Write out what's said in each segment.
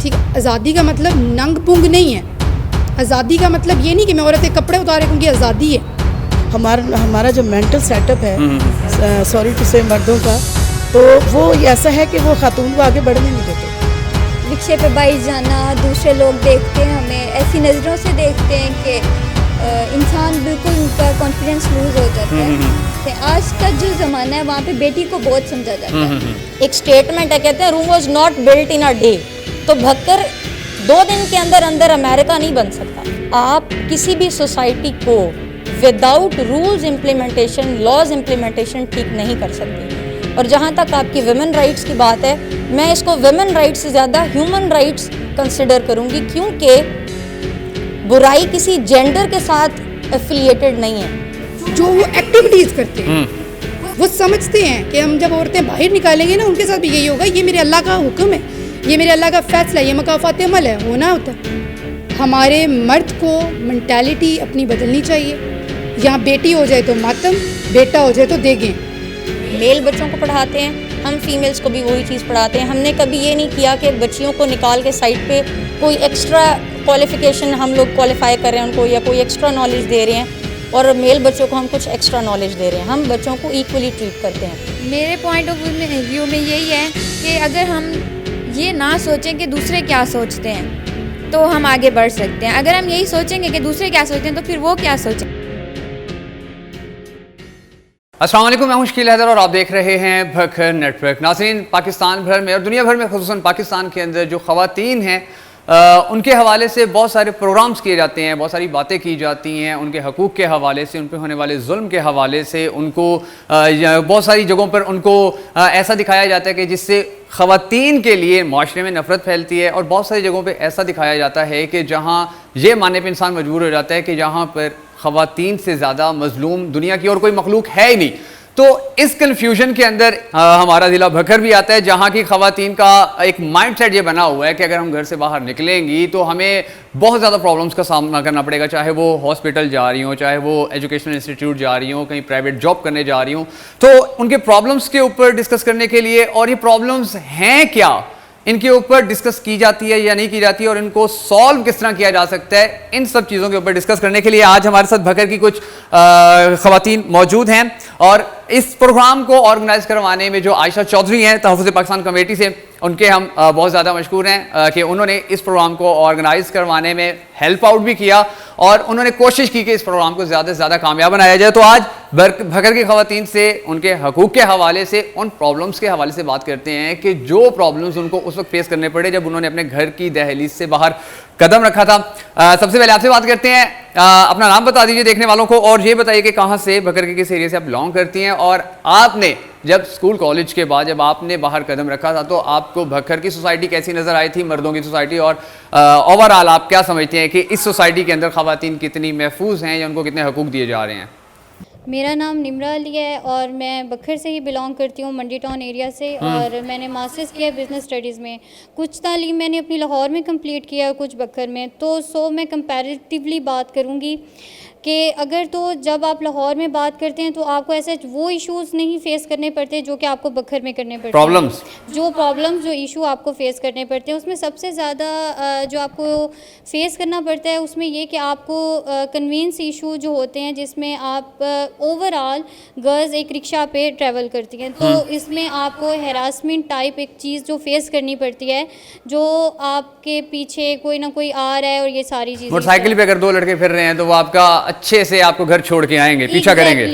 ठीक है, आज़ादी का मतलब नंग पुंग नहीं है। आज़ादी का मतलब ये नहीं कि मैं औरत के कपड़े उतारे क्योंकि आज़ादी है। हमारा जो मेंटल सेटअप है, सॉरी टू से, मर्दों का, तो वो ऐसा है कि वो खातून को आगे बढ़ने नहीं देते। रिक्शे पे बाइक जाना, दूसरे लोग देखते हैं हमें ऐसी नज़रों से देखते हैं कि इंसान बिल्कुल उनका कॉन्फिडेंस लूज हो जाता है। तो आज का जो ज़माना है वहाँ पे बेटी को बहुत समझा जाता है। एक स्टेटमेंट है, कहते हैं room was not built in a day. तो भक्कर 2 दिन के अंदर अंदर अमेरिका नहीं बन सकता। आप किसी भी सोसाइटी को without rules implementation, laws implementation ठीक नहीं कर सकते। और जहाँ तक आपकी वुमेन राइट्स की बात है, मैं इसको वुमेन राइट्स से ज़्यादा ह्यूमन राइट्स कंसिडर करूँगी, क्योंकि बुराई किसी जेंडर के साथ एफिलिएटेड नहीं है। जो वो एक्टिविटीज़ करते हैं वो समझते हैं कि हम जब औरतें बाहर निकालेंगे ना उनके साथ भी यही होगा, ये मेरे अल्लाह का हुक्म है, ये मेरे अल्लाह का फैसला है, ये मकाफात अमल है, होना होता है। हमारे मर्द को मेंटालिटी अपनी बदलनी चाहिए। यहाँ बेटी हो जाए तो मातम, बेटा हो जाए तो देगें। मेल बच्चों को पढ़ाते हैं, हम फीमेल्स को भी वही चीज़ पढ़ाते हैं। हमने कभी ये नहीं किया कि बच्चियों को निकाल के साइड पे कोई एक्स्ट्रा क्वालिफिकेशन हम लोग क्वालिफाई कर रहे हैं उनको, या कोई एक्स्ट्रा नॉलेज दे रहे हैं, और मेल बच्चों को हम कुछ एक्स्ट्रा नॉलेज दे रहे हैं। हम बच्चों को इक्वली ट्रीट करते हैं। मेरे पॉइंट ऑफ व्यू में यही है कि अगर हम ये ना सोचें कि दूसरे क्या सोचते हैं तो हम आगे बढ़ सकते हैं। अगर हम यही सोचेंगे कि दूसरे क्या सोचते हैं तो फिर वो क्या सोचें। अस्सलाम वालेकुम, मैं हूं शकील हैदर और आप देख रहे हैं भखर नेटवर्क। नाज़रीन, पाकिस्तान भर में और दुनिया भर में, खुसूसन पाकिस्तान के अंदर जो ख़वातीन हैं उनके हवाले से बहुत सारे प्रोग्राम्स किए जाते हैं, बहुत सारी बातें की जाती हैं, उनके हकूक़ के हवाले से, उन पर होने वाले जुल्म के हवाले से, उनको बहुत सारी जगहों पर उनको ऐसा दिखाया जाता है कि जिससे ख़वातीन के लिए माशरे में नफ़रत फैलती है, और बहुत सारी जगहों पर ऐसा दिखाया जाता है कि जहाँ ये मानने पर इंसान मजबूर हो जाता है कि जहाँ पर ख़वातीन से ज़्यादा मज़लूम दुनिया की और कोई मखलूक है ही नहीं। तो इस कन्फ्यूजन के अंदर हमारा ज़िला भखर भी आता है, जहाँ की ख़वातीन का एक माइंडसेट ये बना हुआ है कि अगर हम घर से बाहर निकलेंगी तो हमें बहुत ज़्यादा प्रॉब्लम्स का सामना करना पड़ेगा, चाहे वो हॉस्पिटल जा रही हो, चाहे वो एजुकेशनल इंस्टीट्यूट जा रही हो, कहीं प्राइवेट जॉब करने जा रही हो। तो उनके प्रॉब्लम्स के ऊपर डिस्कस करने के लिए, और ये प्रॉब्लम्स हैं क्या, इनके ऊपर डिस्कस की जाती है या नहीं की जाती है, और इनको सॉल्व किस तरह किया जा सकता है, इन सब चीज़ों के ऊपर डिस्कस करने के लिए आज हमारे साथ भखर की कुछ ख़वातीन मौजूद हैं। और इस प्रोग्राम को ऑर्गेनाइज करवाने में जो आयशा चौधरी हैं तहफ़्फ़ुज़ पाकिस्तान कमेटी से, उनके हम बहुत ज़्यादा मशकूर हैं कि उन्होंने इस प्रोग्राम को ऑर्गेनाइज करवाने में हेल्प आउट भी किया, और उन्होंने कोशिश की कि इस प्रोग्राम को ज़्यादा से ज़्यादा कामयाब बनाया जाए। तो आज भखर की ख़वातीन से उनके हकूक़ के हवाले से, उन प्रॉब्लम्स के हवाले से बात करते हैं कि जो प्रॉब्लम्स उनको उस वक्त फेस करने पड़े जब उन्होंने अपने घर की दहलीज से बाहर कदम रखा था। सबसे पहले आपसे बात करते हैं, अपना नाम बता दीजिए देखने वालों को, और ये बताइए कि कहाँ से, भखर के किस एरिया से आप बिलोंग करती हैं, और आपने जब स्कूल कॉलेज के बाद जब आपने बाहर कदम रखा था तो आपको भखर की सोसाइटी कैसी नज़र आई थी, मर्दों की सोसाइटी, और ओवरऑल आप क्या समझते हैं कि इस सोसाइटी के अंदर ख़वातीन कितनी महफूज हैं या उनको कितने हकूक़ दिए जा रहे हैं? मेरा नाम निम्रा अली है और मैं बखर से ही बिलोंग करती हूँ, मंडी टाउन एरिया से। और मैंने मास्टर्स किया बिज़नेस स्टडीज़ में। कुछ तालीम मैंने अपनी लाहौर में कंप्लीट किया और कुछ बखर में। तो मैं कंपैरेटिवली बात करूँगी कि अगर तो जब आप लाहौर में बात करते हैं तो आपको ऐसे वो इश्यूज़ नहीं फेस करने पड़ते जो कि आपको बखर में करने पड़ते प्रॉब्लम्स जो इशू आपको फेस करने पड़ते हैं, उसमें सबसे ज़्यादा जो आपको फेस करना पड़ता है उसमें ये कि आपको कन्वीनियंस इशू जो होते हैं, जिसमें आप ओवरऑल गर्ल्स एक रिक्शा पे ट्रैवल करती हैं, तो इसमें आपको हैरासमेंट टाइप एक चीज़ जो फेस करनी पड़ती है, जो आपके पीछे कोई ना कोई आ रहा है, और ये सारी चीज़ें मोटरसाइकिल पे अगर 2 लड़के फिर रहे हैं तो वो आपका अच्छे से आपको घर छोड़ के आएंगे, पीछा करेंगे।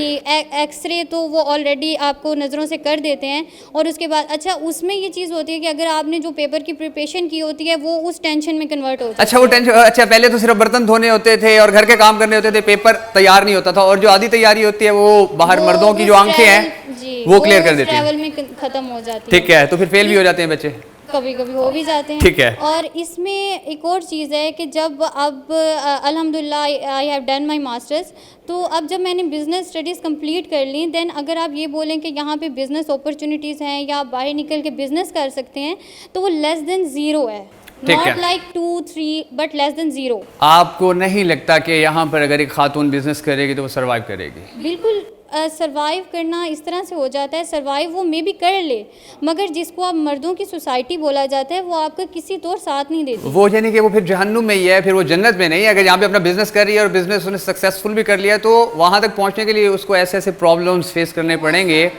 एक्सरे तो वो ऑलरेडी आपको नज़रों से कर देते हैं, और उसके बाद अच्छा उसमें ये चीज़ होती है कि अगर आपने जो पेपर की प्रिपरेशन की होती है वो उस टेंशन में कन्वर्ट होती है। अच्छा, वो टेंशन, अच्छा पहले तो सिर्फ बर्तन धोने होते थे और घर के काम करने होते थे, पेपर तैयार नहीं होता था, और जो आधी तैयारी होती है वो बाहर मर्दों की जो आंखें हैं वो क्लियर कर देती हैं, ट्रैवल में खत्म हो जाती है। ठीक है, तो फिर फेल भी हो जाते हैं बच्चे, कभी कभी हो भी जाते हैं। ठीक है। और इसमें एक और चीज़ है कि जब अब अल्हम्दुलिल्लाह I have done my masters, तो अब जब मैंने बिज़नेस स्टडीज़ कंप्लीट कर ली, देन अगर आप ये बोलें कि यहाँ पे बिज़नेस अपॉर्चुनिटीज़ हैं या आप बाहर निकल के बिज़नेस कर सकते हैं, तो वो लेस देन ज़ीरो है। Not like 2-3 but less than zero. आपको नहीं लगता कि यहाँ पर अगर एक खातून बिजनेस करेगी तो वो सर्वाइव करेगी? बिल्कुल सरवाइव करना इस तरह से हो जाता है, सरवाइव वो मे भी कर ले, मगर जिसको आप मर्दों की सोसाइटी बोला जाता है वो आपका किसी तौर साथ नहीं देती। वो यानी कि वो फिर जहन्नुम में ही है, फिर वो जन्नत में नहीं है। अगर यहाँ पे अपना बिजनेस कर रही है और बिजनेस उसने सक्सेसफुल भी कर लिया तो वहाँ तक पहुँचने के लिए उसको ऐसे ऐसे प्रॉब्लम्स फेस करने पड़ेंगे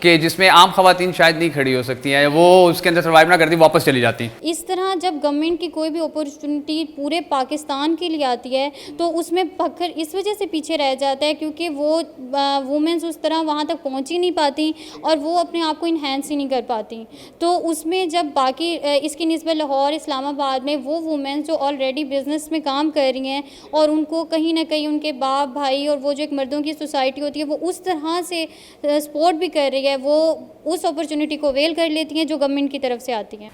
कि जिसमें आम खवातीन शायद नहीं खड़ी हो सकती हैं, वो उसके अंदर सर्वाइव ना करती, वापस चली जाती। इस तरह जब गवर्नमेंट की कोई भी अपॉर्चुनिटी पूरे पाकिस्तान के लिए आती है तो उसमें भक्खर इस वजह से पीछे रह जाता है क्योंकि वो वुमेंस उस तरह वहाँ तक पहुँच ही नहीं पाती और वो अपने आप को इन्हेंस ही नहीं कर पाती। तो उसमें जब बाकी इसकी निस्बत लाहौर, इस्लामाबाद में वो वुमेंस जो ऑलरेडी बिज़नेस में काम कर रही हैं और उनको कहीं ना कहीं उनके बाप भाई और वो जो एक मर्दों की सोसाइटी होती है वो उस तरह से सपोर्ट भी कर रही है, वो उस अपॉर्चुनिटी को अवेल कर लेती हैं जो गवर्नमेंट की तरफ से आती हैं।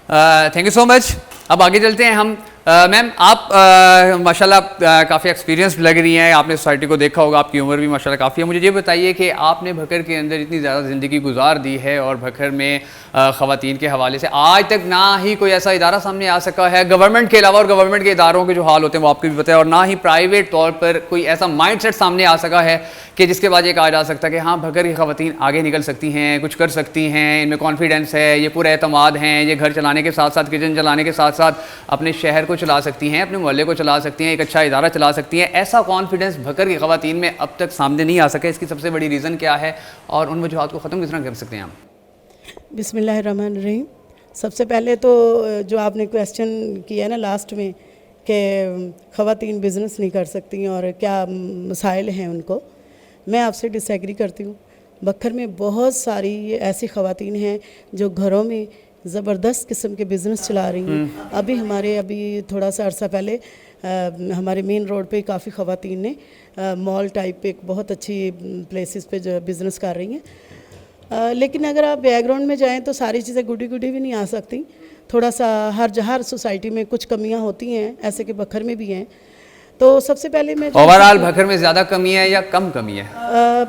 Thank you so much. अब आगे चलते हैं हम। मैम आप माशाल्लाह काफ़ी एक्सपीरियंस लग रही हैं, आपने सोसाइटी को देखा होगा, आपकी उम्र भी माशाल्लाह काफ़ी है। मुझे ये बताइए कि आपने भक्कर के अंदर इतनी ज़्यादा ज़िंदगी गुजार दी है और भक्कर में ख़वातीन के हवाले से आज तक ना ही कोई ऐसा इदारा सामने आ सका है गवर्नमेंट के अलावा, और गवर्नमेंट के इदारों के जो हाल होते हैं वो आपको भी पता है, और ना ही प्राइवेट तौर पर कोई ऐसा माइंड सेट सामने आ सका है कि जिसके बाद ये कहा जा सकता है कि हाँ भक्कर की ख़वातीन आगे निकल सकती हैं, कुछ कर सकती हैं, इनमें कॉन्फिडेंस है, ये पूरा एतमाद हैं, ये घर चलाने के साथ साथ, किचन चलाने के साथ साथ अपने शहर को चला सकती हैं, अपने मोहल्ले को चला सकती हैं, एक अच्छा इदारा चला सकती हैं। ऐसा कॉन्फिडेंस भक्कर की ख़वातीन में अब तक सामने नहीं आ सका। इसकी सबसे बड़ी रीज़न क्या है और उन वजूहात को ख़त्म किस तरह कर सकते हैं हम? बिस्मिल्लाहिर्रहमानिर्रहीम। सबसे पहले तो जो आपने क्वेश्चन किया ना लास्ट में कि ख़वातीन बिज़नेस नहीं कर सकती और क्या मसाइल हैं उनको, मैं आपसे डिसएग्री करती हूँ। बखर में बहुत सारी ऐसी ख़वातीन हैं जो घरों में ज़बरदस्त किस्म के बिज़नेस चला रही हैं। अभी थोड़ा सा अर्सा पहले हमारे मेन रोड पे काफ़ी ख़वातीन ने मॉल टाइप पे एक बहुत अच्छी प्लेसेस पे जो बिज़नेस कर रही हैं। लेकिन अगर आप बैकग्राउंड में जाएं तो सारी चीज़ें गुडी गुडी भी नहीं आ सकती। थोड़ा सा हर सोसाइटी में कुछ कमियां होती हैं, ऐसे कि बखर में भी हैं। तो सबसे पहले मैं ओवरऑल भक्कर में ज़्यादा कमी है या कम कमी है?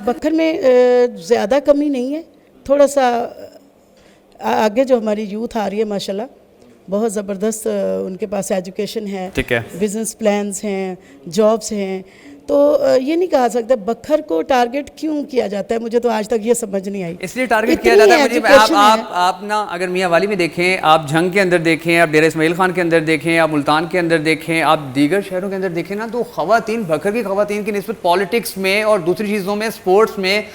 बखर में ज़्यादा कमी नहीं है, थोड़ा सा आगे जो हमारी यूथ आ रही है माशाल्लाह बहुत ज़बरदस्त, उनके पास एजुकेशन है, ठीक है, बिजनेस प्लान्स हैं, जॉब्स हैं। तो ये नहीं कहा सकता बखर को टारगेट क्यों किया जाता है, मुझे तो आज तक ये समझ नहीं आई। इसलिए टारगेट किया जाता है मुझे, आप ना अगर मियाँ वाली में देखें, आप झंग के अंदर देखें, आप डेरा इस्माइल खान के अंदर देखें, आप मुल्तान के अंदर देखें, आप दीगर शहरों के अंदर देखें ना, तो ख़वातीन भक्कर की ख़वातीन की निस्बत पॉलिटिक्स में और दूसरी चीज़ों में, स्पोर्ट्स में,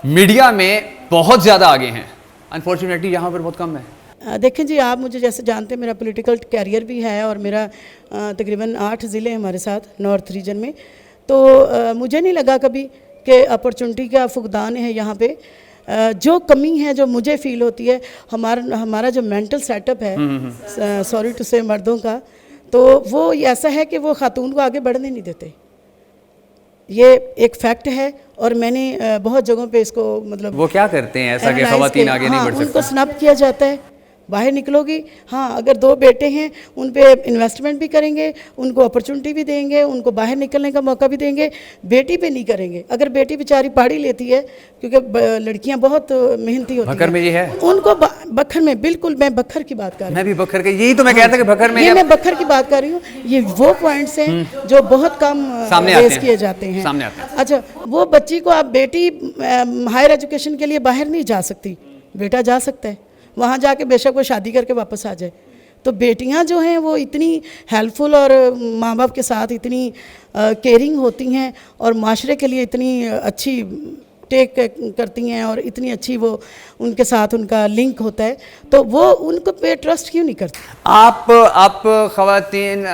मीडिया में बहुत ज़्यादा आगे हैं। अनफॉर्चुनेटली यहाँ पर बहुत कम है। देखें जी, आप मुझे जैसे जानते हैं मेरा पॉलिटिकल कैरियर भी है और मेरा तकरीबन 8 ज़िले हैं हमारे साथ नॉर्थ रीजन में। तो मुझे नहीं लगा कभी कि अपॉर्चुनिटी का फुकदान है यहाँ पे। जो कमी है जो मुझे फील होती है, हमारा जो मेंटल सेटअप है, सॉरी टू से मर्दों का, तो वो ऐसा है कि वो खातून को आगे बढ़ने नहीं देते। ये एक फैक्ट है और मैंने बहुत जगहों पे इसको मतलब वो क्या करते हैं ऐसा कि ख़वातीन आगे नहीं बढ़ सकती? उनको स्नब किया जाता है, बाहर निकलोगी, हाँ अगर 2 बेटे हैं उन पे इन्वेस्टमेंट भी करेंगे, उनको अपॉर्चुनिटी भी देंगे, उनको बाहर निकलने का मौका भी देंगे, बेटी पे नहीं करेंगे। अगर बेटी बेचारी पढ़ी लेती है, क्योंकि लड़कियां बहुत मेहनती होती हैं, भक्कर में ये है, उनको बखर में, बिल्कुल मैं बखर की बात कर रही हूँ, मैं भी बखर के, यही तो मैं कहता कि बखर में, ये मैं बखर की बात कर रही हूँ। ये वो पॉइंट्स हैं जो बहुत कम रेस किए जाते हैं, सामने आते हैं। अच्छा, वो बच्ची को आप बेटी हायर एजुकेशन के लिए बाहर नहीं जा सकती, बेटा जा सकता है, वहाँ जाके बेशक वो शादी करके वापस आ जाए। तो बेटियाँ जो हैं वो इतनी हेल्पफुल और माँ बाप के साथ इतनी केयरिंग होती हैं और माशरे के लिए इतनी अच्छी टेक करती हैं और इतनी अच्छी वो उनके साथ उनका लिंक होता है, तो वो उनको पे ट्रस्ट क्यों नहीं करती? आप ख़वातीन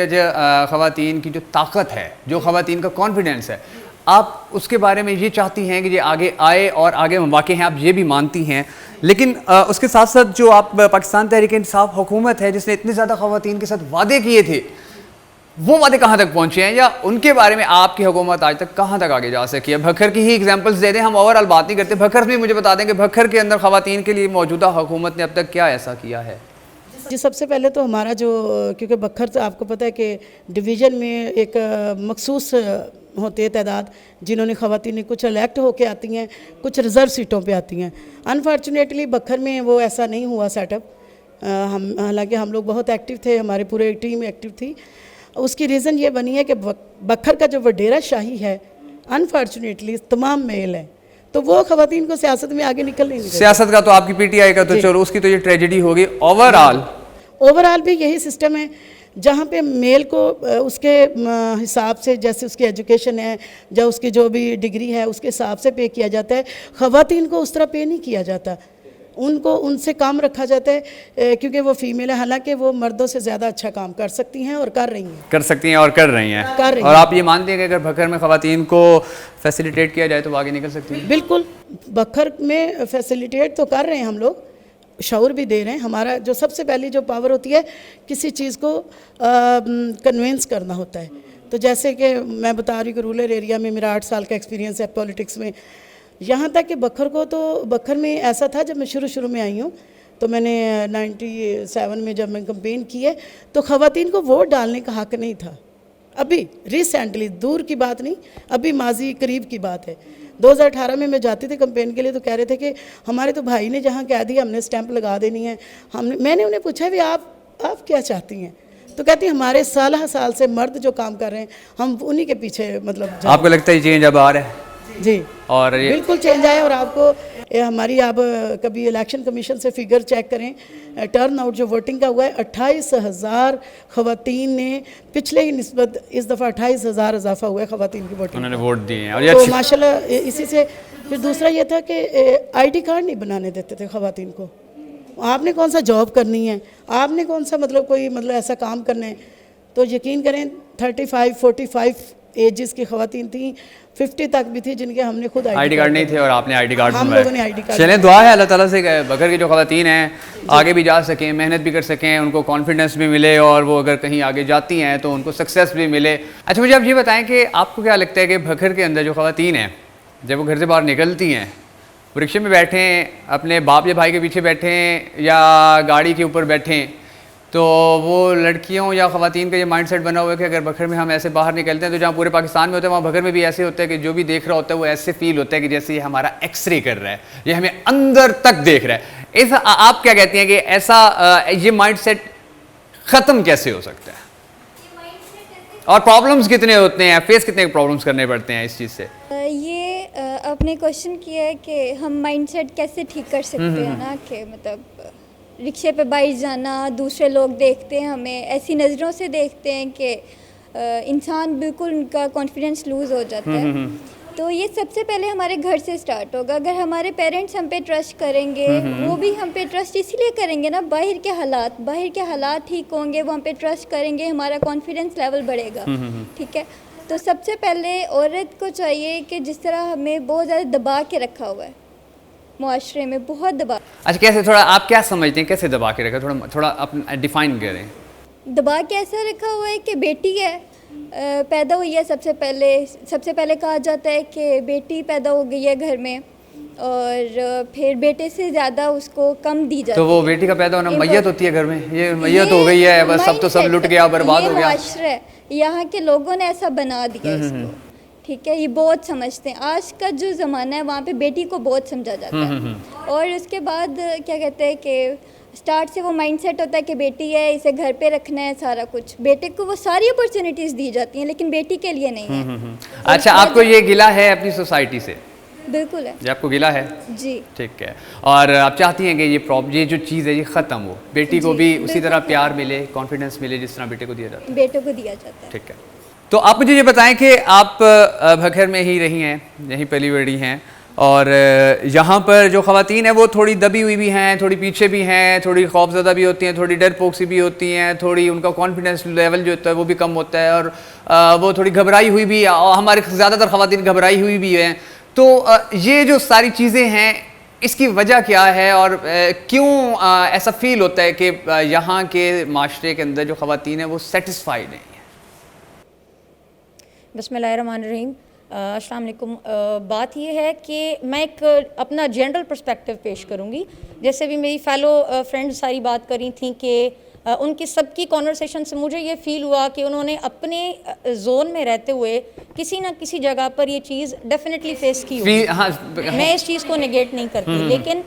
जो ख़वातीन की जो ताकत है, जो ख़वातीन का कॉन्फिडेंस है, आप उसके बारे में ये चाहती हैं कि ये आगे आए और आगे मौके हैं, आप ये भी मानती हैं, लेकिन उसके साथ साथ जो आप पाकिस्तान तहरीक इंसाफ हुकूमत है जिसने इतने ज़्यादा ख़वातीन के साथ वादे किए थे, वो वादे कहाँ तक पहुँचे हैं या उनके बारे में आपकी हुकूमत आज तक कहाँ तक आगे जा सकी है? भक्कर की ही एग्जांपल्स दे दें, हम ओवरऑल बात नहीं करते, भक्कर में मुझे बता दें कि भक्कर के अंदर ख़वातीन के लिए मौजूदा हुकूमत ने अब तक क्या ऐसा किया है? जी, सबसे पहले तो हमारा जो, क्योंकि बखर तो आपको पता है कि डिवीज़न में एक मखसूस होती है तादाद जिन्होंने ख़वातीन कुछ इलेक्ट होके आती हैं, कुछ रिज़र्व सीटों पे आती हैं। अनफॉर्चुनेटली बखर में वो ऐसा नहीं हुआ सेटअप। हालांकि हम लोग बहुत एक्टिव थे, हमारे पूरे टीम एक्टिव थी। उसकी रीज़न ये बनी है कि बखर का जो वडेरा शाही है, अनफॉर्चुनेटली तमाम मेल हैं, तो वो खवातीन को सियासत में आगे निकलने नहीं देते। सियासत का तो आपकी पीटीआई का तो चलो उसकी तो ये ट्रेजेडी होगी। ओवरऑल भी यही सिस्टम है जहाँ पे मेल को उसके हिसाब से, जैसे उसकी एजुकेशन है या उसकी जो भी डिग्री है उसके हिसाब से पे किया जाता है। ख़वातीन को उस तरह पे नहीं किया जाता, उनको उनसे काम रखा जाता है क्योंकि वो फीमेल है, हालांकि वो मर्दों से ज़्यादा अच्छा काम कर सकती हैं और कर रही हैं। और आप ये मानते हैं कि अगर भखर में ख़वातीन को फैसिलिटेट किया जाए तो वो आगे निकल सकती हैं? बिल्कुल, भखर में फैसिलिटेट तो कर रहे हैं हम लोग, शऊर भी दे रहे हैं। हमारा जो सबसे पहली जो पावर होती है किसी चीज़ को कन्विंस करना होता है। तो जैसे कि मैं बता रही हूँ कि रूरल एरिया में मेरा 8 साल का एक्सपीरियंस है पॉलिटिक्स में, यहाँ तक कि बखर में ऐसा था जब मैं शुरू में आई हूँ, तो मैंने 97 में जब मैं कंपेन की है तो ख़वातीन को वोट डालने का हक़ नहीं था। अभी रिसेंटली, दूर की बात नहीं, अभी माजी करीब की बात है, 2018 में मैं जाती थी कंपेन के लिए, तो कह रहे थे कि हमारे तो भाई ने जहाँ कह दिया हमने स्टैंप लगा देनी है। मैंने उन्हें पूछा भी आप क्या चाहती हैं, तो कहती हमारे 16 साल से मर्द जो काम कर रहे हैं हम उन्हीं के पीछे मतलब। आपको लगता है चेंज अब आ रहा है? जी, और ये बिल्कुल चेंज आए। और आपको हमारी आप कभी इलेक्शन कमीशन से फिगर चेक करें, टर्न आउट जो वोटिंग का हुआ है 28,000 ख़वातीन ने पिछले ही निस्बत इस दफ़ा 28,000 इजाफा हुआ है ख़वातीन की वोटिंग, उन्होंने वोट दिए हैं। और ये तो माशाल्लाह इसी से। फिर दूसरा ये था कि आईडी कार्ड नहीं बनाने देते थे ख़वातीन को। आपने कौन सा जॉब करनी है, आपने कौन सा मतलब कोई मतलब ऐसा काम करना है, तो यकीन करें 35-45 एजेस की ख़वातीन थी, 50 तक भी थी जिनके हमने खुद आईडी कार्ड नहीं थे और आपने आईडी कार्ड हम लोगों ने आईडी कार्ड। चलें, दुआ है अल्लाह ताला से भखर की जो ख़वातीन हैं आगे भी जा सकें, मेहनत भी कर सकें, उनको कॉन्फिडेंस भी मिले और वो अगर कहीं आगे जाती हैं तो उनको सक्सेस भी मिले। अच्छा, मुझे आप ये बताएं कि आपको क्या लगता है कि भखर के अंदर जो ख़वातीन हैं जब वो घर से बाहर निकलती हैं, रिक्शे में बैठें, अपने बाप या भाई के पीछे बैठें या गाड़ी के ऊपर बैठें, तो वो लड़कियों या ख़वातीन का ये माइंडसेट बना हुआ है कि अगर भखर में हम ऐसे बाहर निकलते हैं तो जहाँ पूरे पाकिस्तान में होता है वहाँ भखर में भी ऐसे होता है कि जो भी देख रहा होता है वो ऐसे फील होता है कि जैसे ये हमारा एक्सरे कर रहा है, ये हमें अंदर तक देख रहा है। ऐसा आप क्या कहती हैं कि ऐसा ये माइंडसेट ख़त्म कैसे हो सकता है और प्रॉब्लम्स कितने होते हैं, फेस कितने प्रॉब्लम्स करने पड़ते हैं इस चीज़ से? ये आपने क्वेश्चन किया है कि हम माइंडसेट कैसे ठीक कर सकते हैं ना, कि मतलब रिक्शे पे बाइक जाना, दूसरे लोग देखते हैं हमें ऐसी नज़रों से देखते हैं कि इंसान बिल्कुल उनका कॉन्फिडेंस लूज़ हो जाता है। तो ये सबसे पहले हमारे घर से स्टार्ट होगा। अगर हमारे पेरेंट्स हम पे ट्रस्ट करेंगे, वो भी हम पे ट्रस्ट इसलिए करेंगे ना, बाहर के हालात ठीक होंगे, वो हम पे ट्रस्ट करेंगे, हमारा कॉन्फिडेंस लेवल बढ़ेगा। ठीक है, तो सबसे पहले औरत को चाहिए कि जिस तरह हमें बहुत ज़्यादा दबा के रखा हुआ है मुआशरे में, बहुत दबा। अच्छा, कैसे, थोड़ा आप क्या समझते हैं कैसे दबा के रखा, थोड़ा अपना डिफाइन करें। दबा के ऐसा रखा हुआ है कि बेटी है, पैदा हुई है, सबसे पहले कहा जाता है कि बेटी पैदा हो गई है घर में, और फिर बेटे से ज़्यादा उसको कम दी जाती है। तो वो बेटी का पैदा होना मैयत होती है घर में, ये मैयत हो गई है, बस सब तो सब लुट गया, बर्बाद हो गया। मुआशरा है, यहाँ के लोगों ने ऐसा बना दिया इसको। ठीक है, ये बहुत समझते हैं। आज का जो ज़माना है वहाँ पे बेटी को बहुत समझा जाता है, और उसके बाद क्या कहते हैं कि स्टार्ट से वो माइंडसेट होता है कि बेटी है, इसे घर पे रखना है, सारा कुछ। बेटे को वो सारी अपॉर्चुनिटीज़ दी जाती हैं, लेकिन बेटी के लिए नहीं है। अच्छा, आपको ये गिला है अपनी सोसाइटी से? बिल्कुल है। ये आपको गिला है जी, ठीक है। और आप चाहती हैं कि ये जो चीज़ है ये ख़त्म हो, बेटी को भी उसी तरह प्यार मिले, कॉन्फिडेंस मिले जिस तरह बेटे को दिया जाता है? बेटों को दिया जाता है। ठीक है। तो आप मुझे ये बताएं कि आप भखर में ही रही हैं, यहीं पली बड़ी हैं, और यहाँ पर जो ख़वातीन हैं वो थोड़ी दबी हुई भी हैं, थोड़ी पीछे भी हैं, थोड़ी खौफज़दा भी होती हैं, थोड़ी डरपोक सी भी होती हैं, थोड़ी उनका कॉन्फिडेंस लेवल जो होता है वो भी कम होता है, और वो थोड़ी घबराई हुई भी, और हमारे ज़्यादातर ख़वातीन घबराई हुई भी हैं। तो ये जो सारी चीज़ें हैं इसकी वजह क्या है, और क्यों ऐसा फ़ील होता है कि यहाँ के माशरे के अंदर जो ख़वातीन हैं वो सेटिस्फाइड नहीं है? बिस्मिल्लाहिर्रहमानिर्रहीम, अस्सलाम वालेकुम। बात ये है कि मैं एक अपना जनरल पर्सपेक्टिव पेश करूँगी। जैसे भी मेरी फ़ेलो फ्रेंड सारी बात करी थी कि उनकी सबकी कॉन्वर्सेशन से मुझे ये फ़ील हुआ कि उन्होंने अपने जोन में रहते हुए किसी ना किसी जगह पर ये चीज़ डेफिनेटली फेस की होगी। मैं इस चीज़ को नेगेट नहीं करती, लेकिन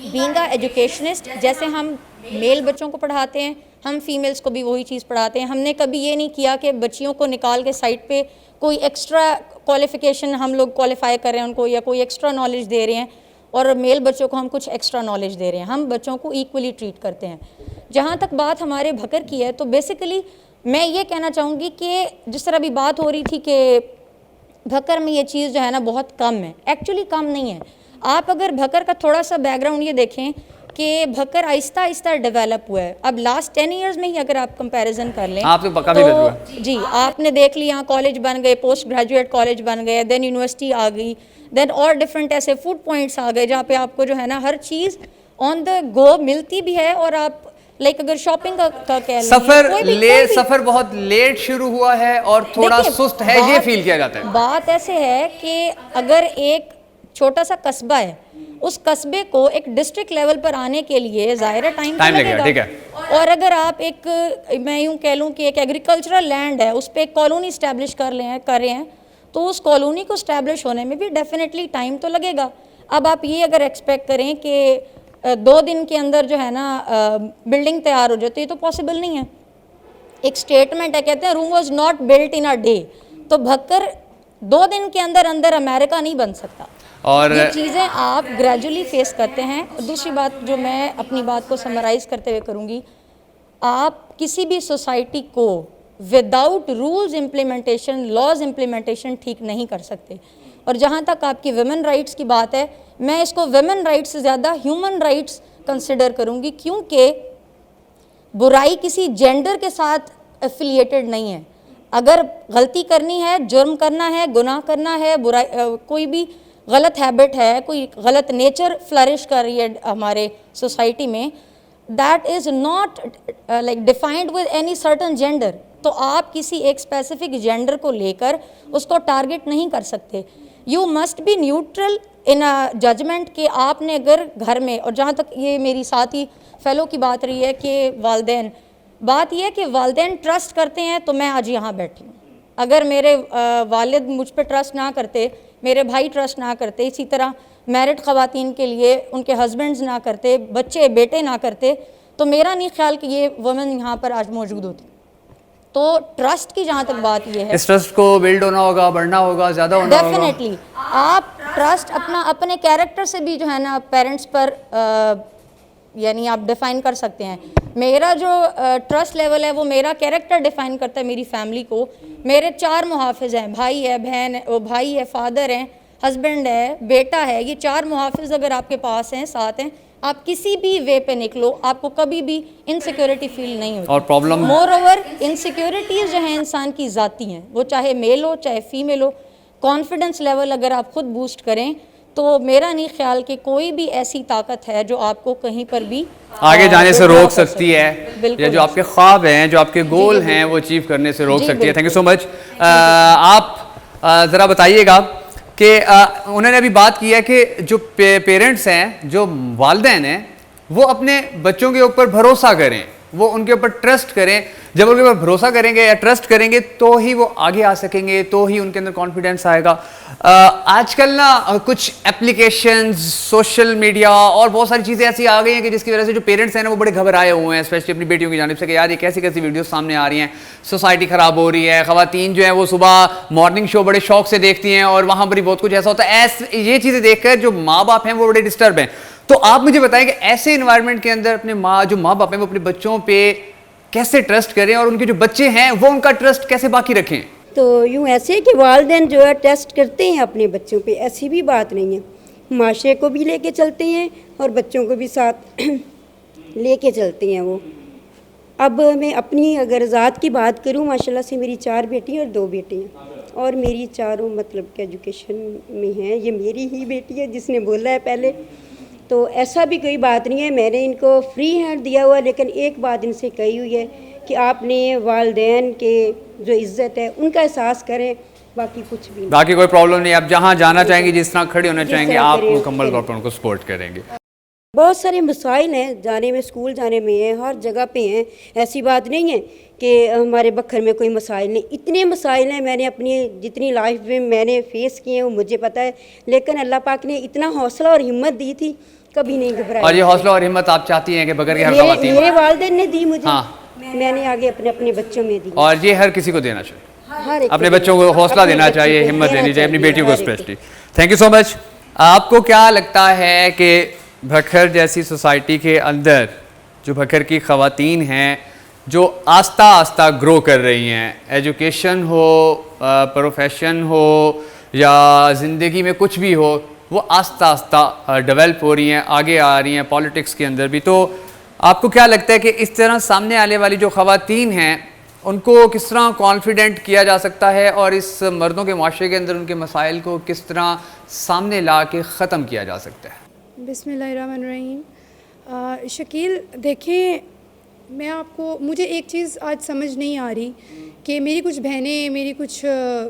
बीइंग अ एजुकेशनिस्ट, जैसे हम मेल बच्चों को पढ़ाते हैं, हम फीमेल्स को भी वही चीज़ पढ़ाते हैं। हमने कभी ये नहीं किया कि बच्चियों को निकाल के साइड पे कोई एक्स्ट्रा क्वालिफ़िकेशन हम लोग क्वालिफाई कर रहे हैं उनको, या कोई एक्स्ट्रा नॉलेज दे रहे हैं और मेल बच्चों को हम कुछ एक्स्ट्रा नॉलेज दे रहे हैं। हम बच्चों को इक्वली ट्रीट करते हैं। जहाँ तक बात हमारे भकर की है, तो बेसिकली मैं ये कहना चाहूँगी कि जिस तरह भी बात हो रही थी कि भकर में ये चीज़ जो है ना बहुत कम है, एक्चुअली कम नहीं है। आप अगर भकर का थोड़ा सा बैकग्राउंड ये देखें कि भकर आहिस्ता आहिस्ता डेवलप हुआ है। अब लास्ट 10 ईयर्स में ही अगर आप कंपैरिजन कर लें, आप तो काफी बेहतर हुआ। जी, आपने देख लिया कॉलेज बन गए, पोस्ट ग्रेजुएट कॉलेज बन गए, देन यूनिवर्सिटी आ गई, देन और डिफरेंट ऐसे फूड पॉइंट्स आ गए जहाँ पे आपको जो है ना हर चीज़ ऑन द गो मिलती भी है। और आप लाइक अगर शॉपिंग का कह लें, सफर बहुत लेट शुरू हुआ है और थोड़ा सुस्त है, ये फील किया जाता है। बात ऐसे है कि अगर एक छोटा सा कस्बा है, उस कस्बे को एक डिस्ट्रिक्ट लेवल पर आने के लिए ज़ाहिर टाइम लगेगा, ठीक है। और अगर आप एक, मैं यूँ कह लूँ कि एक एग्रीकल्चरल लैंड है, उस पर एक कॉलोनी इस्टेब्लिश कर रहे हैं, तो उस कॉलोनी को इस्टेब्लिश होने में भी डेफिनेटली टाइम तो लगेगा। अब आप ये अगर एक्सपेक्ट करें कि 2 दिन के अंदर जो है ना बिल्डिंग तैयार हो जाती है, तो पॉसिबल नहीं है। एक स्टेटमेंट है, कहते हैं room was not built in a day. तो भक्कर 2 दिन के अंदर अंदर अमेरिका नहीं बन सकता। और ये चीज़ें आप ग्रेजुअली फेस करते हैं। दूसरी बात जो मैं अपनी बात को समराइज़ करते हुए करूँगी, आप किसी भी सोसाइटी को without rules implementation, laws implementation ठीक नहीं कर सकते। और जहाँ तक आपकी वुमेन राइट्स की बात है, मैं इसको वुमेन राइट्स से ज़्यादा ह्यूमन राइट्स कंसिडर करूँगी, क्योंकि बुराई किसी जेंडर के साथ एफिलिएटेड नहीं है। अगर गलती करनी है, जुर्म करना है, गुनाह करना है, बुराई कोई भी गलत हैबिट है, कोई गलत नेचर फ्लरिश कर रही है हमारे सोसाइटी में, that is not like defined with any certain gender. तो आप किसी एक स्पेसिफिक जेंडर को लेकर उसको टारगेट नहीं कर सकते। You must be neutral in a judgement कि आपने अगर घर में, और जहाँ तक ये मेरी साथी फेलो की बात रही है कि वालदैन, बात यह है कि वालदैन ट्रस्ट करते हैं तो मैं आज यहाँ बैठी हूँ। अगर मेरे वालिद मुझ पर ट्रस्ट ना करते, मेरे भाई ट्रस्ट ना करते, इसी तरह मैरिड ख़वातीन के लिए उनके हस्बैंड्स ना करते, बच्चे बेटे ना करते, तो मेरा नहीं ख्याल कि ये वुमेन यहाँ पर आज मौजूद होती। तो ट्रस्ट की जहाँ तक बात ये है, इस ट्रस्ट को बिल्ड होना होगा, बढ़ना होगा, ज़्यादा होना होगा। डेफिनेटली आप ट्रस्ट अपने कैरेक्टर से भी जो है ना पेरेंट्स पर यानी आप डिफ़ाइन कर सकते हैं। मेरा जो ट्रस्ट लेवल है वो मेरा कैरेक्टर डिफ़ाइन करता है मेरी फैमिली को। मेरे 4 मुहाफ़िज़ हैं, भाई है, बहन है, भाई है, फादर हैं, हस्बैंड है, बेटा है। ये 4 मुहाफ़िज़ अगर आपके पास हैं, साथ हैं, आप किसी भी वे पे निकलो, आपको कभी भी इनसिक्योरिटी फील नहीं होती। और प्रॉब्लम मोर ओवर इनसिक्योरिटीज़ जो हैं इंसान की ज़ाती हैं, वो चाहे मेल हो चाहे फीमेल हो। कॉन्फिडेंस लेवल अगर आप खुद बूस्ट करें तो मेरा नहीं ख्याल कि कोई भी ऐसी ताकत है जो आपको कहीं पर भी आगे जाने से रोक सकती है, बिल्कुल, या जो आपके ख्वाब हैं, जो आपके गोल हैं, वो अचीव करने से रोक सकती है। Thank you so much. आप ज़रा बताइएगा कि उन्होंने अभी बात की है कि जो पेरेंट्स हैं, जो वालिदैन हैं, वो अपने बच्चों के ऊपर भरोसा करें, वो उनके ऊपर ट्रस्ट करें। जब उनके ऊपर भरोसा करेंगे या ट्रस्ट करेंगे तो ही वो आगे आ सकेंगे, तो ही उनके अंदर कॉन्फिडेंस आएगा। आजकल ना कुछ एप्लीकेशंस, सोशल मीडिया और बहुत सारी चीज़ें ऐसी आ गई हैं कि जिसकी वजह से जो पेरेंट्स हैं ना वो बड़े घबराए हुए हैं, स्पेशली अपनी बेटियों की जानिब से कि यार ये कैसी कैसी वीडियोस सामने आ रही हैं, सोसाइटी ख़राब हो रही है। ख़वातीन जो हैं वो सुबह मॉर्निंग शो बड़े शौक से देखती हैं और वहाँ पर ही बहुत कुछ ऐसा होता है। ये चीज़ें देखकर जो माँ बाप हैं वो बड़े डिस्टर्ब हैं। तो आप मुझे बताएं कि ऐसे इन्वायरमेंट के अंदर अपने जो माँ बाप हैं वो अपने बच्चों पे कैसे ट्रस्ट करें और उनके जो बच्चे हैं वो उनका ट्रस्ट कैसे बाकी रखें। तो यूँ ऐसे कि वालिदैन जो है टेस्ट करते हैं अपने बच्चों पे, ऐसी भी बात नहीं है। माशरे को भी लेके चलते हैं और बच्चों को भी साथ लेके चलते हैं वो। अब मैं अपनी अगर ज़ात की बात करूँ, माशाल्लाह से मेरी 4 बेटी और 2 बेटे हैं और मेरी चारों मतलब कि एजुकेशन में हैं। ये मेरी ही बेटी है जिसने बोला है पहले, तो ऐसा भी कोई बात नहीं है, मैंने इनको फ्री हैंड दिया हुआ। लेकिन एक बात इनसे कही हुई है कि आपने वालिदैन के जो इज़्ज़त है उनका एहसास करें, बाकी कुछ भी नहीं। बाकी कोई प्रॉब्लम नहीं, आप जहाँ जाना चाहेंगे, जिस तरह खड़े होना चाहेंगे, आप मुकम्मल तौर पर उनको सपोर्ट करेंगे। बहुत सारे मसाइल हैं जाने में, स्कूल जाने में है, हर जगह पे हैं। ऐसी बात नहीं है कि हमारे बखर में कोई मसाइल नहीं, इतने मसाइल हैं। मैंने अपनी जितनी लाइफ में मैंने फेस किए हैं वो मुझे पता है, लेकिन अल्लाह पाक ने इतना हौसला और हिम्मत दी थी, कभी नहीं घबराया। और ये हौसला और हिम्मत आप चाहती हैं कि बगैर के हर ख़वातीन, मेरे वालिदैन ने दी मुझे। हाँ। मैंने आगे अपने अपने बच्चों में दी। और ये हर किसी को देना चाहिए, हर एक अपने को बच्चों को हौसला अपने देना बच्चों चाहिए, को हिम्मत देना देनी चाहिए, अपनी बेटियों को हर एक specially. Thank you so much. आपको क्या लगता है कि भखर जैसी सोसाइटी के अंदर जो भखर की ख़वातीन हैं जो आस्ता आस्ता ग्रो कर रही हैं, एजुकेशन हो, प्रोफेशन हो या ज़िंदगी में कुछ भी हो, वो आस्ता आस्ता डेवलप हो रही हैं, आगे आ रही हैं पॉलिटिक्स के अंदर भी, तो आपको क्या लगता है कि इस तरह सामने आने वाली जो ख़वातीन हैं उनको किस तरह कॉन्फिडेंट किया जा सकता है और इस मर्दों के माशरे के अंदर उनके मसाइल को किस तरह सामने ला के ख़त्म किया जा सकता है? बिस्मिल्लाहिर्रहमानिर्रहीम। शकील देखें, मैं आपको, मुझे एक चीज़ आज समझ नहीं आ रही कि मेरी कुछ बहनें, मेरी कुछ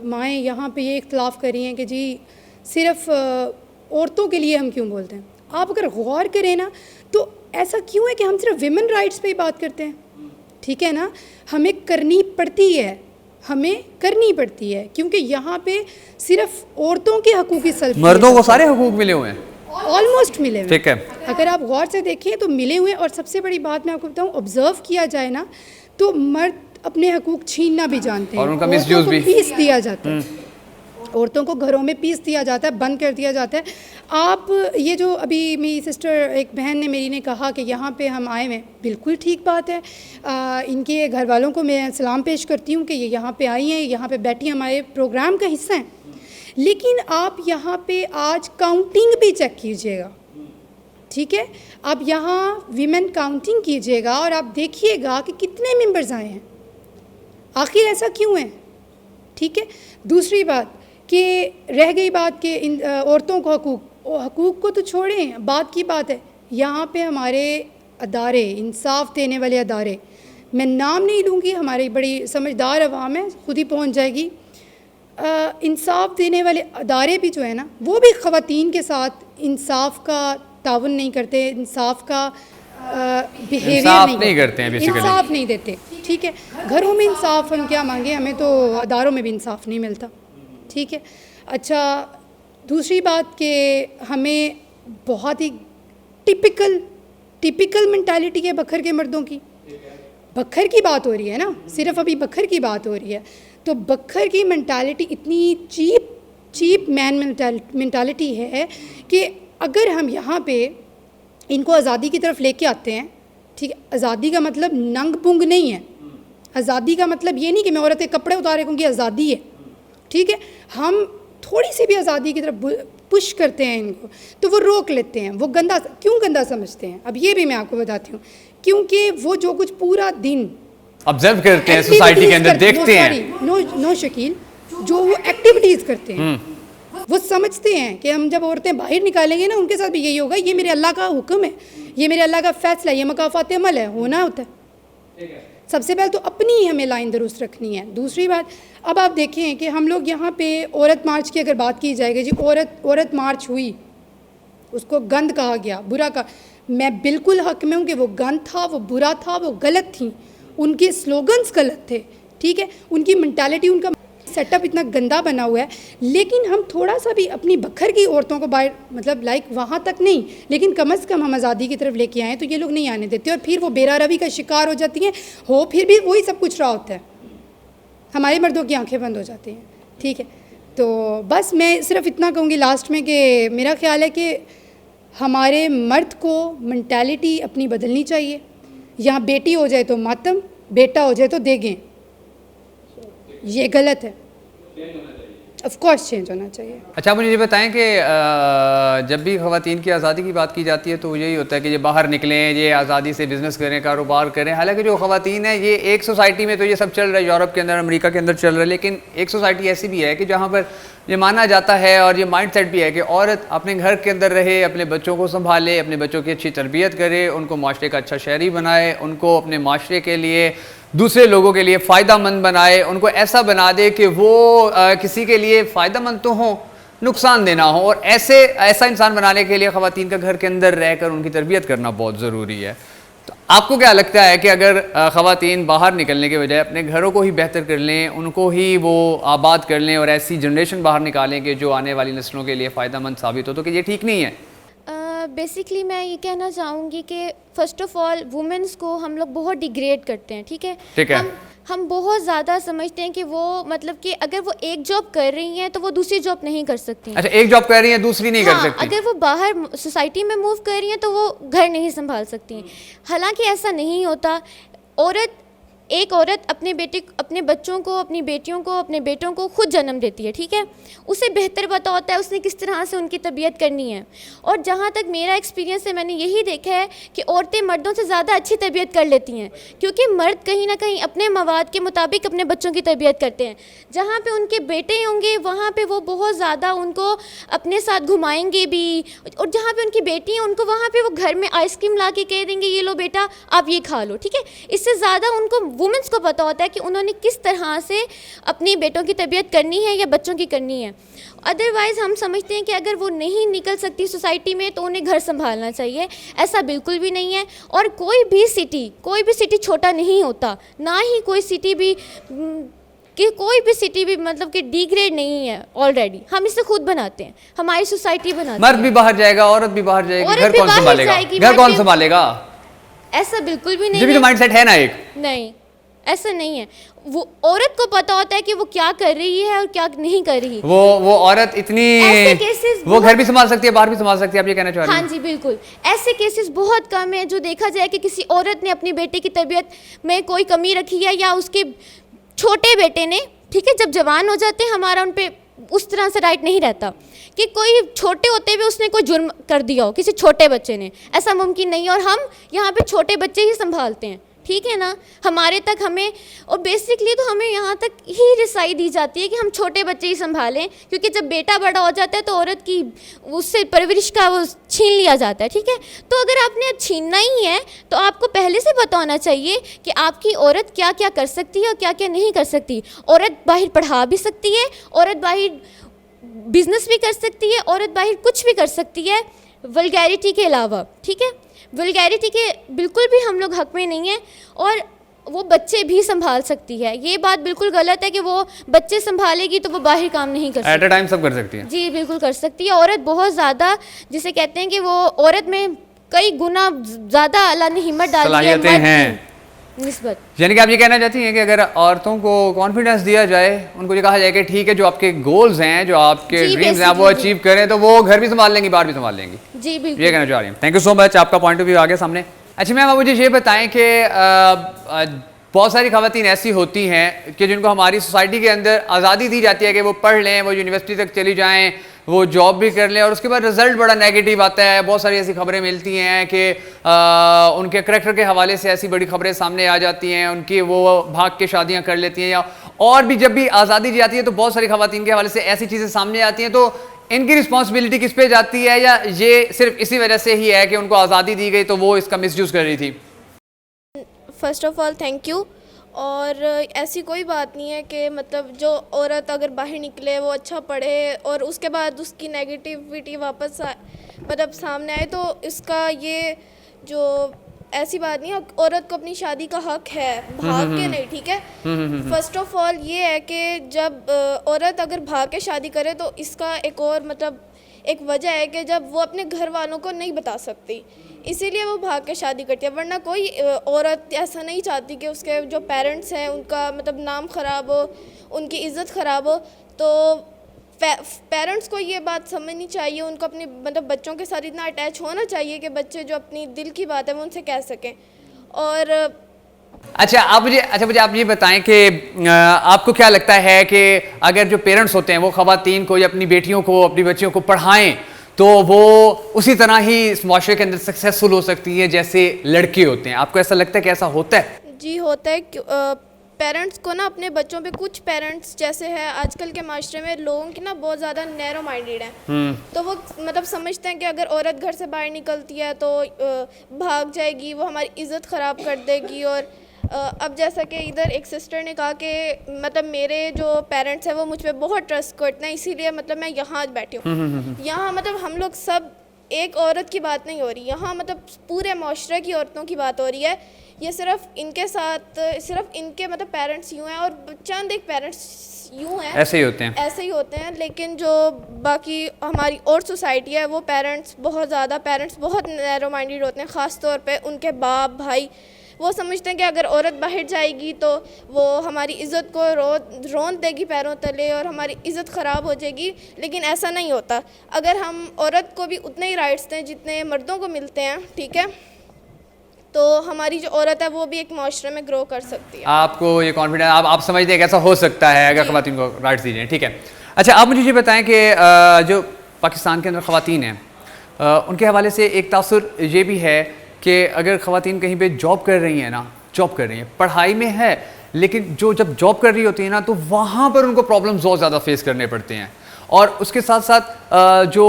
माएँ यहाँ पे ये इख्तलाफ कर रही हैं कि जी सिर्फ़ औरतों के लिए हम क्यों बोलते हैं। आप अगर गौर करें ना तो ऐसा क्यों है कि हम सिर्फ विमेन राइट्स पे ही बात करते हैं, ठीक है ना। हमें करनी पड़ती है, हमें करनी पड़ती है, क्योंकि यहाँ पे सिर्फ औरतों के हकूक़ की सल्ब, मर्दों को सारे हकूक़ मिले हुए हैं, ऑलमोस्ट मिले हुए, ठीक है। अगर आप गौर से देखें तो मिले हुए। और सबसे बड़ी बात मैं आपको बताऊँ, ऑब्ज़र्व किया जाए ना तो मर्द अपने हकूक़ छीनना भी जानते हैं और उनका औरतों मिसयूज़ को भी। पीस दिया जाता है, औरतों को घरों में पीस दिया जाता है, बंद कर दिया जाता है। आप ये जो अभी मेरी सिस्टर, एक बहन ने मेरी ने कहा कि यहाँ पे हम आए हुए, बिल्कुल ठीक बात है। इनके घर वालों को मैं सलाम पेश करती हूँ कि ये यहाँ पे आई हैं, यहाँ पे बैठी हमारे प्रोग्राम का हिस्सा हैं। लेकिन आप यहाँ पे आज काउंटिंग भी चेक कीजिएगा, ठीक है। आप यहाँ वीमेन काउंटिंग कीजिएगा और आप देखिएगा कि कितने मेंबर्स आए हैं, आखिर ऐसा क्यों है, ठीक है। दूसरी बात कि रह गई बात कि इन औरतों को हकूक़ को तो छोड़ें, बात की बात है यहाँ पे हमारे अदारे, इंसाफ देने वाले अदारे, मैं नाम नहीं लूँगी, हमारी बड़ी समझदार अवाम है, खुद ही पहुँच जाएगी। इंसाफ देने वाले अदारे भी जो है ना, वो भी ख़वातीन के साथ इंसाफ का ताउन नहीं करते, इंसाफ का बिहेवियर नहीं करते हैं, इंसाफ नहीं देते, ठीक है। घरों में इंसाफ हम क्या मांगे, हमें तो अदारों में भी इंसाफ नहीं मिलता, ठीक है। अच्छा, दूसरी बात कि हमें बहुत ही टिपिकल मेंटालिटी है बखर के मर्दों की। बखर की बात हो रही है ना, सिर्फ अभी बखर की बात हो रही है, तो बखर की मेंटालिटी इतनी चीप मैन मेंटालिटी है कि अगर हम यहाँ पे इनको आज़ादी की तरफ लेके आते हैं, ठीक है। आज़ादी का मतलब नंग पुंग नहीं है, आज़ादी का मतलब ये नहीं कि मैं औरत के कपड़े उतारे क्योंकि आज़ादी है, ठीक है। हम थोड़ी सी भी आज़ादी की तरफ पुश करते हैं इनको तो वो रोक लेते हैं। वो गंदा क्यों गंदा समझते हैं, अब ये भी मैं आपको बताती हूँ, क्योंकि वो जो कुछ पूरा दिन ऑब्जर्व करते हैं सोसाइटी के अंदर, देखते हैं, नो शकील, जो वो एक्टिविटीज़ करते हैं, वो समझते हैं कि हम जब औरतें बाहर निकालेंगे ना उनके साथ भी यही होगा, ये मेरे अल्लाह का हुक्म है, ये मेरे अल्लाह का फैसला, ये मकाफात अमल है, होना होता है। सबसे पहले तो अपनी हमें लाइन दुरुस्त रखनी है। दूसरी बात, अब आप देखें कि हम लोग यहाँ पे औरत मार्च की अगर बात की जाएगी, जी औरत मार्च हुई, उसको गंद कहा गया, बुरा कहा, मैं बिल्कुल हक में हूँ कि वो गंद था, वो बुरा था, वो गलत थी, उनके स्लोगन्स गलत थे, ठीक है। उनकी मेंटालिटी, उनका सेटअप इतना गंदा बना हुआ है, लेकिन हम थोड़ा सा भी अपनी बखर की औरतों को बाहर, मतलब लाइक वहाँ तक नहीं, लेकिन कम से कम हम आज़ादी की तरफ लेके आएँ तो ये लोग नहीं आने देते, और फिर वो बेरारवी का शिकार हो जाती हैं, फिर भी वही सब कुछ रहा होता है, हमारे मर्दों की आंखें बंद हो जाती हैं, ठीक है। तो बस मैं सिर्फ इतना कहूँगी लास्ट में कि मेरा ख्याल है कि हमारे मर्द को मेंटालिटी अपनी बदलनी चाहिए। यहाँ बेटी हो जाए तो मातम, बेटा हो जाए तो देगें, ये गलत है, ऑफ कोर्स चेंज होना चाहिए। अच्छा, मुझे ये बताएं कि जब भी ख़वातीन की आज़ादी की बात की जाती है तो यही होता है कि ये बाहर निकलें, ये आज़ादी से बिज़नेस करें, कारोबार करें। हालांकि जो ख़वातीन है, ये एक सोसाइटी में तो ये सब चल रहा है, यूरोप के अंदर, अमेरिका के अंदर चल रहा है, लेकिन एक सोसाइटी ऐसी भी है कि जहाँ पर ये माना जाता है और ये माइंड सेट भी है कि औरत अपने घर के अंदर रहे, अपने बच्चों को संभाले, अपने बच्चों की अच्छी तरबियत करे, उनको माशरे का अच्छा शहरी बनाए, उनको अपने माशरे के लिए, दूसरे लोगों के लिए फ़ायदा मंद बनाए, उनको ऐसा बना दे कि वो किसी के लिए फ़ायदा मंद तो हो, नुकसान देना हो। और ऐसा इंसान बनाने के लिए ख़वातीन का घर के अंदर रहकर उनकी तरबियत करना बहुत ज़रूरी है। तो आपको क्या लगता है कि अगर ख़वातीन बाहर निकलने के बजाय अपने घरों को ही बेहतर कर लें, उनको ही वो आबाद कर लें और ऐसी जनरेशन बाहर निकालें कि जो आने वाली नस्लों के लिए फ़ायदा मंद साबित हो, तो कि ये ठीक नहीं है? बेसिकली मैं ये कहना चाहूँगी कि फ़र्स्ट ऑफ ऑल वुमेन्स को हम लोग बहुत डिग्रेड करते हैं, ठीक है। ठीक है। हम बहुत ज़्यादा समझते हैं कि वो मतलब कि अगर वो एक जॉब कर रही हैं तो वो दूसरी जॉब नहीं कर सकती। अच्छा, एक जॉब कर रही है दूसरी नहीं कर सकती। अगर वो बाहर सोसाइटी में मूव कर रही हैं तो वो घर नहीं संभाल सकती। हालांकि ऐसा नहीं होता। एक औरत अपने बच्चों को, अपनी बेटियों को, अपने बेटों को खुद जन्म देती है, ठीक है। उसे बेहतर पता होता है उसने किस तरह से उनकी तबीयत करनी है। और जहाँ तक मेरा एक्सपीरियंस है, मैंने यही देखा है कि औरतें मर्दों से ज़्यादा अच्छी तबीयत कर लेती हैं, क्योंकि मर्द कहीं ना कहीं अपने मवाद के मुताबिक अपने बच्चों की तबीयत करते हैं। जहाँ पे उनके बेटे होंगे वहाँ पे वो बहुत ज़्यादा उनको अपने साथ घुमाएंगे भी, और जहाँ पे उनकी बेटी है उनको वहाँ पे वो घर में आइसक्रीम ला के कह देंगे ये लो बेटा आप ये खा लो, ठीक है। इससे ज़्यादा उनको वुमेंस को पता होता है कि उन्होंने किस तरह से अपनी बेटों की तबीयत करनी है या बच्चों की करनी है। अदरवाइज़ हम समझते हैं कि अगर वो नहीं निकल सकती सोसाइटी में तो उन्हें घर संभालना चाहिए। ऐसा बिल्कुल भी नहीं है। और कोई भी सिटी छोटा नहीं होता, ना ही कोई सिटी भी मतलब कि डिग्रेड नहीं है। ऑलरेडी हम इसे खुद बनाते हैं, हमारी सोसाइटी बनाती है। मर्द भी बाहर जाएगा, औरत भी बाहर जाएगी, घर कौन संभालेगा? घर कौन संभालेगा? ऐसा बिल्कुल भी नहीं है। ये भी तो माइंडसेट है ना एक। नहीं, ऐसा नहीं है। वो औरत को पता होता है कि वो क्या कर रही है और क्या नहीं कर रही। वो औरत इतनी वो घर भी संभाल सकती है, बाहर भी संभाल सकती है, आप ये कहना चाह रही हैं? हाँ जी बिल्कुल। ऐसे केसेस बहुत कम है जो देखा जाए कि किसी औरत ने अपनी बेटे की तबीयत में कोई कमी रखी है, या उसके छोटे बेटे ने, ठीक है, जब जवान हो जाते हैं हमारा उन पे उस तरह से राइट नहीं रहता कि कोई छोटे होते हुए उसने कोई जुर्म कर दिया हो किसी छोटे बच्चे ने, ऐसा मुमकिन नहीं है। और हम यहाँ पे छोटे बच्चे ही संभालते हैं, ठीक है ना। हमारे तक हमें, और बेसिकली तो हमें यहाँ तक ही रिसाई दी जाती है कि हम छोटे बच्चे ही संभालें, क्योंकि जब बेटा बड़ा हो जाता है तो औरत की उससे परवरिश का वो छीन लिया जाता है, ठीक है। तो अगर आपने छीनना ही है तो आपको पहले से पता होना चाहिए कि आपकी औरत क्या क्या कर सकती है और क्या क्या नहीं कर सकती। औरत बाहर पढ़ा भी सकती है, औरत बाहर बिजनेस भी कर सकती है, औरत बाहर कुछ भी कर सकती है वल्गैरिटी के अलावा, ठीक है। वल्गैरिटी के बिल्कुल भी हम लोग हक में नहीं है। और वो बच्चे भी संभाल सकती है, ये बात बिल्कुल गलत है कि वो बच्चे संभालेगी तो वो बाहर काम नहीं कर सकती। एट अ टाइम सब कर सकती है। जी बिल्कुल कर सकती है। औरत बहुत ज़्यादा, जिसे कहते हैं कि वो औरत में कई गुना ज़्यादा अल्लाह ने हिम्मत डाली है मर्द की निस्बत। यानी कि आप ये कहना चाहती हैं कि अगर औरतों को कॉन्फिडेंस दिया जाए, उनको ये कहा जाए कि ठीक है जो आपके गोल्स हैं, जो आपके ड्रीम्स हैं, आप वो अचीव करें, तो वो घर भी संभाल लेंगी, बाहर भी संभाल लेंगी। जी बिल्कुल, ये कहना चाह रही हैं। थैंक यू सो मच, आपका पॉइंट ऑफ व्यू आ गया सामने। अच्छा मैम, आप मुझे ये बताएं कि बहुत सारी ख़वातीन ऐसी होती हैं कि जिनको हमारी सोसाइटी के अंदर आज़ादी दी जाती है कि वो पढ़ लें, वो यूनिवर्सिटी तक चली जाएँ, वो जॉब भी कर लें, और उसके बाद रिजल्ट बड़ा नेगेटिव आता है। बहुत सारी ऐसी खबरें मिलती हैं कि उनके करैक्टर के हवाले से ऐसी बड़ी खबरें सामने आ जाती हैं, उनकी वो भाग के शादियां कर लेती हैं, या और भी जब भी आज़ादी दी जाती है तो बहुत सारी खवातीन के हवाले से ऐसी चीज़ें सामने आती हैं। तो इनकी रिस्पॉन्सिबिलिटी किस पे जाती है, या ये सिर्फ इसी वजह से ही है कि उनको आज़ादी दी गई तो वो इसका मिसयूज़ कर रही थी? First of all thank you. और ऐसी कोई बात नहीं है कि मतलब जो औरत अगर बाहर निकले वो अच्छा पढ़े और उसके बाद उसकी नेगेटिविटी वापस मतलब सामने आए, तो इसका ये जो ऐसी बात नहीं है। औरत को अपनी शादी का हक है, भाग के नहीं, ठीक है। फर्स्ट ऑफ ऑल ये है कि जब औरत अगर भाग के शादी करे तो इसका एक और मतलब एक वजह है कि जब वो अपने घर वालों को नहीं बता सकती, इसीलिए वो भाग के शादी करती है। वरना कोई औरत ऐसा नहीं चाहती कि उसके जो पेरेंट्स हैं उनका मतलब नाम ख़राब हो, उनकी इज़्ज़त ख़राब हो। तो पेरेंट्स को ये बात समझनी चाहिए, उनको अपने मतलब बच्चों के साथ इतना अटैच होना चाहिए कि बच्चे जो अपनी दिल की बात है वो उनसे कह सकें। और अच्छा मुझे आप ये बताएं कि आपको क्या लगता है कि अगर जो पेरेंट्स होते हैं वो ख़वातीन को या अपनी बेटियों को, अपनी बच्चियों को पढ़ाएं तो वो उसी तरह ही इस माशरे के अंदर सक्सेसफुल हो सकती है जैसे लड़के होते हैं? आपको ऐसा लगता है कि ऐसा होता है? जी होता है। पेरेंट्स को ना अपने बच्चों पे, कुछ पेरेंट्स जैसे है आजकल के माशरे में लोगों की ना बहुत ज़्यादा नैरो माइंडेड हैं, तो वो मतलब समझते हैं कि अगर औरत घर से बाहर निकलती है तो भाग जाएगी, वो हमारी इज़्ज़त ख़राब कर देगी। और अब जैसा कि इधर एक सिस्टर ने कहा कि मतलब मेरे जो पेरेंट्स हैं वो मुझ पर बहुत ट्रस्ट करते हैं, इसीलिए मतलब मैं यहाँ आज बैठी हूँ। यहाँ मतलब हम लोग सब, एक औरत की बात नहीं हो रही यहाँ, मतलब पूरे माशरे की औरतों की बात हो रही है ये सिर्फ इनके साथ सिर्फ इनके मतलब पेरेंट्स यूँ हैं और चंद एक पेरेंट्स यूँ हैं, ऐसे ही होते हैं, ऐसे ही होते हैं। लेकिन जो बाकी हमारी और सोसाइटी है वो पेरेंट्स बहुत नैरो माइंडेड होते हैं। ख़ास तौर पे उनके बाप भाई वो समझते हैं कि अगर औरत बाहर जाएगी तो वो हमारी इज़्ज़त को रौंद देगी पैरों तले और हमारी इज़्ज़त ख़राब हो जाएगी। लेकिन ऐसा नहीं होता। अगर हम औरत को भी उतने ही राइट्स दें जितने मर्दों को मिलते हैं, ठीक है, तो हमारी जो औरत है वो भी एक माशरे में ग्रो कर सकती है। आपको ये कॉन्फिडेंस, आप समझते हैं कि ऐसा हो सकता है अगर ख़वातीन को राइट्स दी जाएं, ठीक है। अच्छा, आप मुझे ये बताएं कि जो पाकिस्तान के अंदर ख़वातीन हैं उनके हवाले से एक तासुर ये भी है कि अगर ख़वातीन कहीं पे जॉब कर रही हैं ना, जॉब कर रही हैं, पढ़ाई में है, लेकिन जब जॉब कर रही होती है ना तो वहाँ पर उनको प्रॉब्लम्स बहुत ज़्यादा फेस करने पड़ते हैं। और उसके साथ साथ जो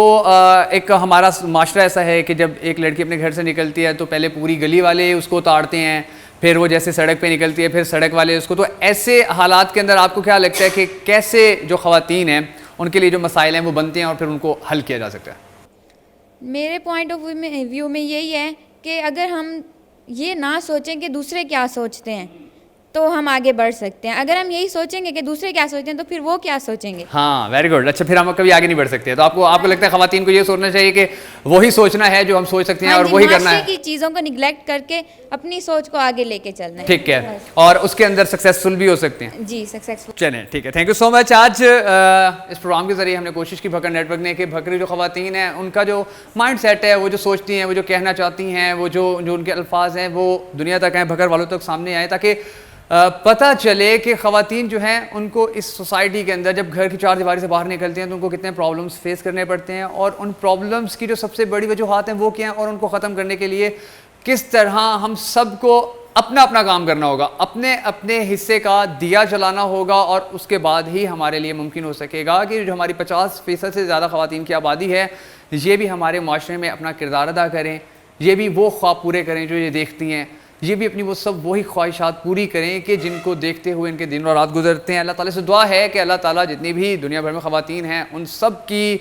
एक हमारा माशरा ऐसा है कि जब एक लड़की अपने घर से निकलती है तो पहले पूरी गली वाले उसको उतारते हैं, फिर वो जैसे सड़क पे निकलती है फिर सड़क वाले उसको। तो ऐसे हालात के अंदर आपको क्या लगता है कि कैसे जो ख़वातीन हैं उनके लिए जो मसाइल हैं वो बनते हैं और फिर उनको हल किया जा सकता है? मेरे पॉइंट ऑफ व्यू में यही है कि अगर हम ये ना सोचें कि दूसरे क्या सोचते हैं तो हम आगे बढ़ सकते हैं। अगर हम यही सोचेंगे कि दूसरे क्या सोचते हैं तो फिर वो क्या सोचेंगे। हाँ, वेरी गुड। अच्छा, फिर हम कभी आगे नहीं बढ़ सकते। तो आपको लगता है ख़वातीन को ये सोचना चाहिए कि वही सोचना है जो हम सोच सकते हैं, हाँ और जी, वही करना है, की चीज़ों को निगलेक्ट करके अपनी सोच को आगे लेके चलना है। ठीक है, और उसके अंदर सक्सेसफुल भी हो सकते हैं। जी, सक्सेसफुल। चलें, ठीक है, थैंक यू सो मच। आज इस प्रोग्राम के ज़रिए हमने कोशिश की भकर नेटवर्क ने कि भकरी जो ख़वातीन हैं उनका जो माइंड सेट है, वो जो सोचती हैं, वो जो कहना चाहती हैं, वो जो उनके अल्फाज हैं वो दुनिया तक आए, भकर वालों तक सामने आए, ताकि पता चले कि ख़वातीन जो हैं उनको इस सोसाइटी के अंदर जब घर की चार दीवारी से बाहर निकलती हैं तो उनको कितने प्रॉब्लम्स फेस करने पड़ते हैं, और उन प्रॉब्लम्स की जो सबसे बड़ी वजूहात हैं वो क्या हैं, और उनको ख़त्म करने के लिए किस तरह हम सबको अपना अपना काम करना होगा, अपने अपने हिस्से का दिया जलाना होगा, और उसके बाद ही हमारे लिए मुमकिन हो सकेगा कि जो हमारी 50% से ज़्यादा ख़वातीन की आबादी है ये भी हमारे माशरे में अपना किरदार अदा करें, ये भी वो ख्वाब पूरे करें जो ये देखती हैं, ये भी अपनी वो सब वही ख्वाहिशात पूरी करें कि जिनको देखते हुए इनके दिन और रात गुजरते हैं। अल्लाह ताला से दुआ है कि अल्लाह ताला जितनी भी दुनिया भर में ख़वातीन हैं उन सब की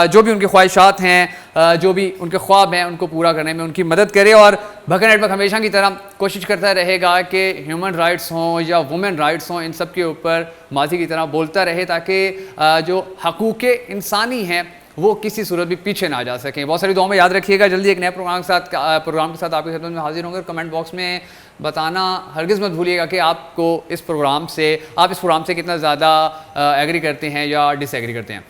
जो भी उनकी ख्वाहिशात हैं, जो भी उनके ख्वाब हैं, उनको पूरा करने में उनकी मदद करे। और भकर नेटवर्क हमेशा की तरह कोशिश करता रहेगा कि ह्यूमन राइट्स हों या वुमेन राइट्स हों, इन सब के ऊपर माजी की तरह बोलता रहे, ताकि जो हकूक़ इंसानी हैं वो किसी सूरत भी पीछे ना जा सकें। बहुत सारी दुआओं में याद रखिएगा। जल्दी एक नए प्रोग्राम के साथ आपकी खिदमत में हाजिर होंगे। कमेंट बॉक्स में बताना हरगिज़ मत भूलिएगा कि आप इस प्रोग्राम से कितना ज़्यादा एग्री करते हैं या डिसएग्री करते हैं।